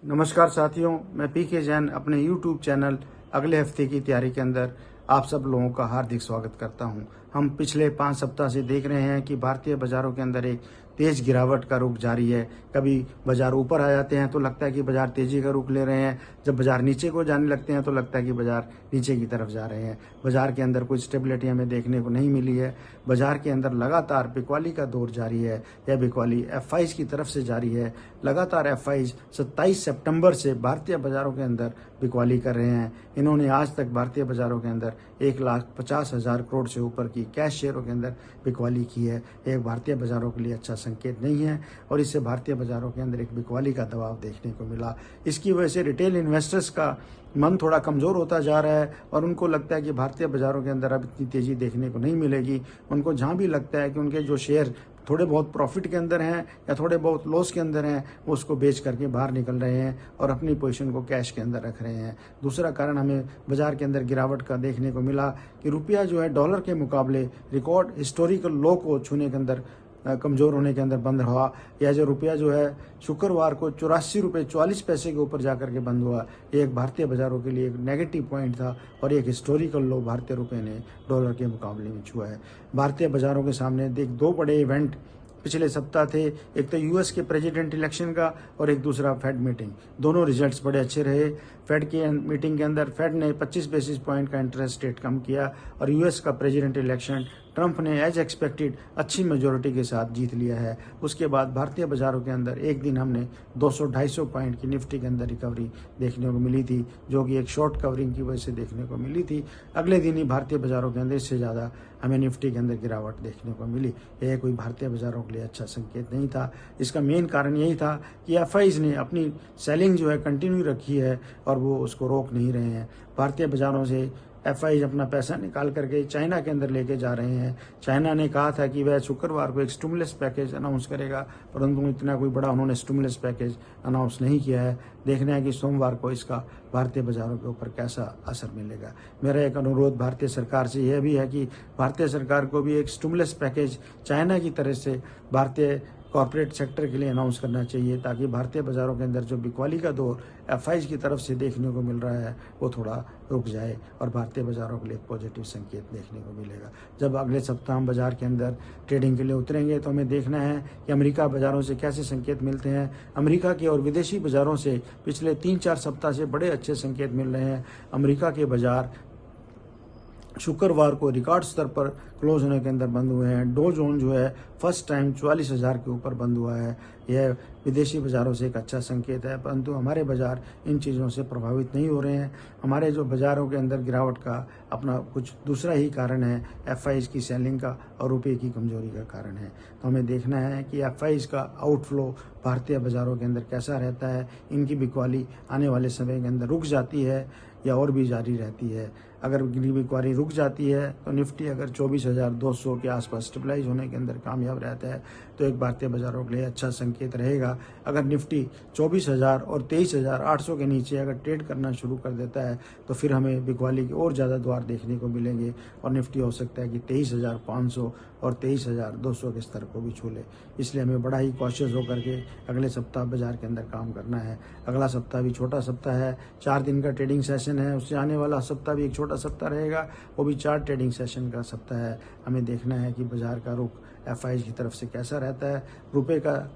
नमस्कार साथियों, मैं पीके जैन अपने YouTube चैनल अगले हफ्ते की तैयारी के अंदर आप सब लोगों का हार्दिक स्वागत करता हूं। हम पिछले 5 सप्ताह से देख रहे हैं कि भारतीय बाजारों के अंदर एक तेज गिरावट का रुख जारी है। कभी बाजार ऊपर आ जाते हैं तो लगता है कि बाजार तेजी का रुख ले रहे हैं, जब बाजार नीचे को जाने लगते हैं तो लगता है कि बाजार नीचे की तरफ जा रहे हैं। बाजार के अंदर कोई स्टेबिलिटी हमें देखने को नहीं मिली है। बाजार के अंदर लगातार बिकवाली का दौर जारी है। यह बिकवाली एफआईज की तरफ से जारी है। लगातार एफआईज 27 सितंबर से भारतीय बाजारों के अंदर बिकवाली कर रहे हैं। इन्होंने आज तक भारतीय बाजारों के अंदर 1,50,000 करोड़ से ऊपर की कैश शेयरों के अंदर बिकवाली की है। एक भारतीय बाजारों के लिए अच्छा संकेत नहीं है और इससे भारतीय बाजारों के अंदर एक बिकवाली का दबाव देखने को मिला। इसकी वजह से रिटेल इन्वेस्टर्स का मन थोड़ा कमज़ोर होता जा रहा है और उनको लगता है कि भारतीय बाजारों के अंदर अब इतनी तेज़ी देखने को नहीं मिलेगी। उनको जहाँ भी लगता है कि उनके जो शेयर थोड़े बहुत प्रॉफिट के अंदर हैं या थोड़े बहुत लॉस के अंदर हैं, वो उसको बेच करके बाहर निकल रहे हैं और अपनी पोजीशन को कैश के अंदर रख रहे हैं। दूसरा कारण हमें बाजार के अंदर गिरावट का देखने को मिला कि रुपया जो है डॉलर के मुकाबले रिकॉर्ड हिस्टोरिकल लो को छूने के अंदर कमज़ोर होने के अंदर बंद हुआ। यह जो रुपया जो है शुक्रवार को 84 रुपये 44 पैसे के ऊपर जाकर के बंद हुआ। ये एक भारतीय बाजारों के लिए एक नेगेटिव पॉइंट था और एक हिस्टोरिकल लो भारतीय रुपये ने डॉलर के मुकाबले में छुआ है। भारतीय बाजारों के सामने दो बड़े इवेंट पिछले सप्ताह थे। एक तो यूएस के प्रेसिडेंट इलेक्शन का और एक दूसरा फेड मीटिंग। दोनों रिजल्ट्स बड़े अच्छे रहे। फेड की मीटिंग के अंदर फेड ने 25 बेसिस पॉइंट का इंटरेस्ट रेट कम किया और यूएस का प्रेसिडेंट इलेक्शन ट्रंप ने एज एक्सपेक्टेड अच्छी मेजोरिटी के साथ जीत लिया है। उसके बाद भारतीय बाजारों के अंदर एक दिन हमने 200-250 पॉइंट की निफ्टी के अंदर रिकवरी देखने को मिली थी, जो कि एक शॉर्ट कवरिंग की वजह से देखने को मिली थी। अगले दिन ही भारतीय बाजारों के अंदर इससे ज़्यादा हमें निफ्टी के अंदर गिरावट देखने को मिली। यह कोई भारतीय बाजारों के लिए अच्छा संकेत नहीं था। इसका मेन कारण यही था कि एफआईज ने अपनी सेलिंग जो है कंटिन्यू रखी है और वो उसको रोक नहीं रहे हैं। भारतीय बाजारों से एफआईज अपना पैसा निकाल करके चाइना के अंदर लेके जा रहे हैं। चाइना ने कहा था कि वह शुक्रवार को एक स्टिमुलस पैकेज अनाउंस करेगा, परंतु इतना कोई बड़ा उन्होंने स्टिमुलस पैकेज अनाउंस नहीं किया है। देखना है कि सोमवार को इसका भारतीय बाजारों के ऊपर कैसा असर मिलेगा। मेरा एक अनुरोध भारतीय सरकार से यह भी है कि भारतीय सरकार को भी एक स्टिमुलस पैकेज चाइना की तरह से भारतीय कॉर्पोरेट सेक्टर के लिए अनाउंस करना चाहिए, ताकि भारतीय बाजारों के अंदर जो बिकवाली का दौर एफआईज की तरफ से देखने को मिल रहा है वो थोड़ा रुक जाए और भारतीय बाजारों के लिए एक पॉजिटिव संकेत देखने को मिलेगा। जब अगले सप्ताह हम बाजार के अंदर ट्रेडिंग के लिए उतरेंगे तो हमें देखना है कि अमेरिका बाजारों से कैसे संकेत मिलते हैं। अमेरिका के और विदेशी बाजारों से पिछले 3-4 सप्ताह से बड़े अच्छे संकेत मिल रहे हैं। अमेरिका के बाजार शुक्रवार को रिकॉर्ड स्तर पर क्लोज होने के अंदर बंद हुए हैं। डो जोन जो है फर्स्ट टाइम 44,000 के ऊपर बंद हुआ है। यह विदेशी बाजारों से एक अच्छा संकेत है, परंतु हमारे बाजार इन चीज़ों से प्रभावित नहीं हो रहे हैं। हमारे जो बाजारों के अंदर गिरावट का अपना कुछ दूसरा ही कारण है, एफआईज की सेलिंग का और रुपये की कमजोरी का कारण है। तो हमें देखना है कि एफआईज का आउटफ्लो भारतीय बाजारों के अंदर कैसा रहता है। इनकी बिकवाली आने वाले समय के अंदर रुक जाती है या और भी जारी रहती है। अगर बिकवाली रुक जाती है तो निफ्टी अगर 24,200 के आसपास स्टेबलाइज होने के अंदर कामयाब रहता है तो एक भारतीय बाजारों के लिए अच्छा संकेत रहेगा। अगर निफ्टी 24,000 और 23,800 के नीचे अगर ट्रेड करना शुरू कर देता है तो फिर हमें बिकवाली के और ज़्यादा द्वार देखने को मिलेंगे और निफ्टी हो सकता है कि 23,500 और 23,200 के स्तर को भी छू ले। इसलिए हमें बड़ा ही कॉशियस होकर के अगले सप्ताह बाजार के अंदर काम करना है। अगला सप्ताह भी छोटा सप्ताह है, 4 दिन का ट्रेडिंग सेशन है। उससे आने वाला सप्ताह भी एक छोटा सप्ताह रहेगा, वो भी 4 ट्रेडिंग सेशन का सप्ताह है। हमें देखना है कि बाजार का रुख एफआईज की तरफ से कैसा रहता है, रुपए का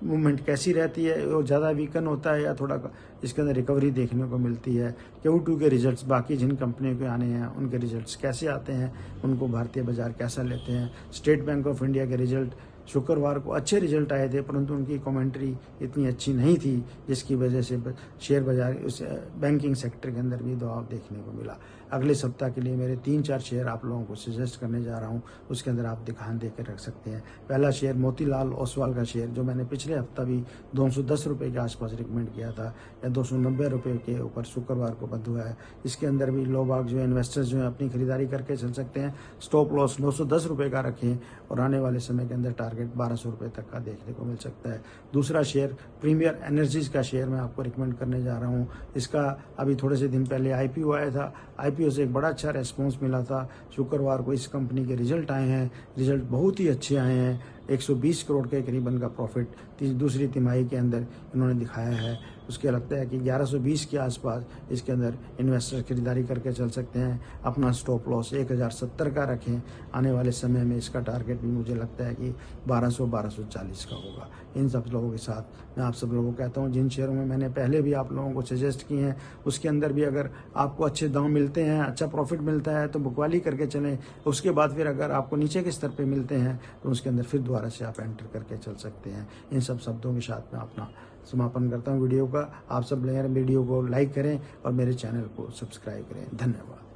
मूवमेंट कैसी रहती है, वो ज़्यादा वीकन होता है या थोड़ा इसके अंदर रिकवरी देखने को मिलती है। Q2 के रिजल्ट्स बाकी जिन कंपनियों के आने हैं उनके रिजल्ट्स कैसे आते हैं, उनको भारतीय बाजार कैसा लेते हैं। स्टेट बैंक ऑफ इंडिया के रिजल्ट शुक्रवार को अच्छे रिजल्ट आए थे, परंतु उनकी कमेंट्री इतनी अच्छी नहीं थी, जिसकी वजह से शेयर बाजार उस बैंकिंग सेक्टर के अंदर भी दबाव देखने को मिला। अगले सप्ताह के लिए मेरे 3-4 शेयर आप लोगों को सजेस्ट करने जा रहा हूं, उसके अंदर आप ध्यान दे कर रख सकते हैं। पहला शेयर मोतीलाल ओसवाल का शेयर, जो मैंने पिछले हफ्ता भी 210 रुपये के आसपास रिकमेंड किया था, या 290 रुपये के ऊपर शुक्रवार को बंद हुआ है। इसके अंदर भी लोग जो है इन्वेस्टर्स जो है अपनी खरीदारी करके चल सकते हैं। स्टॉप लॉस 910 रुपये का रखें और आने वाले समय के अंदर टारगेट 1200 रुपये तक का देखने को मिल सकता है। दूसरा शेयर प्रीमियर एनर्जीज का शेयर मैं आपको रिकमेंड करने जा रहा हूँ। इसका अभी थोड़े से दिन पहले आईपीओ आया था, आईपीओ से एक बड़ा अच्छा रेस्पॉन्स मिला था। शुक्रवार को इस कंपनी के रिजल्ट आए हैं, रिजल्ट बहुत ही अच्छे आए हैं। 120 करोड़ के करीबन का प्रॉफिट दूसरी तिमाही के अंदर इन्होंने दिखाया है। उसके लगता है कि 1120 के आसपास इसके अंदर इन्वेस्टर खरीदारी करके चल सकते हैं। अपना स्टॉप लॉस 1070 का रखें। आने वाले समय में इसका टारगेट भी मुझे लगता है कि 1240 का होगा। इन सब लोगों के साथ मैं आप सब लोगों को कहता हूँ, जिन शेयरों में मैंने पहले भी आप लोगों को सजेस्ट किए हैं उसके अंदर भी अगर आपको अच्छे दाम मिलते हैं, अच्छा प्रॉफिट मिलता है तो बुकवाली करके चलें। उसके बाद फिर अगर आपको नीचे के स्तर पे मिलते हैं तो उसके अंदर फिर दोबारा से आप एंटर करके चल सकते हैं। इन सब शब्दों के साथ मैं अपना समापन करता हूँ वीडियो का। आप सब वीडियो को लाइक करें और मेरे चैनल को सब्सक्राइब करें। धन्यवाद।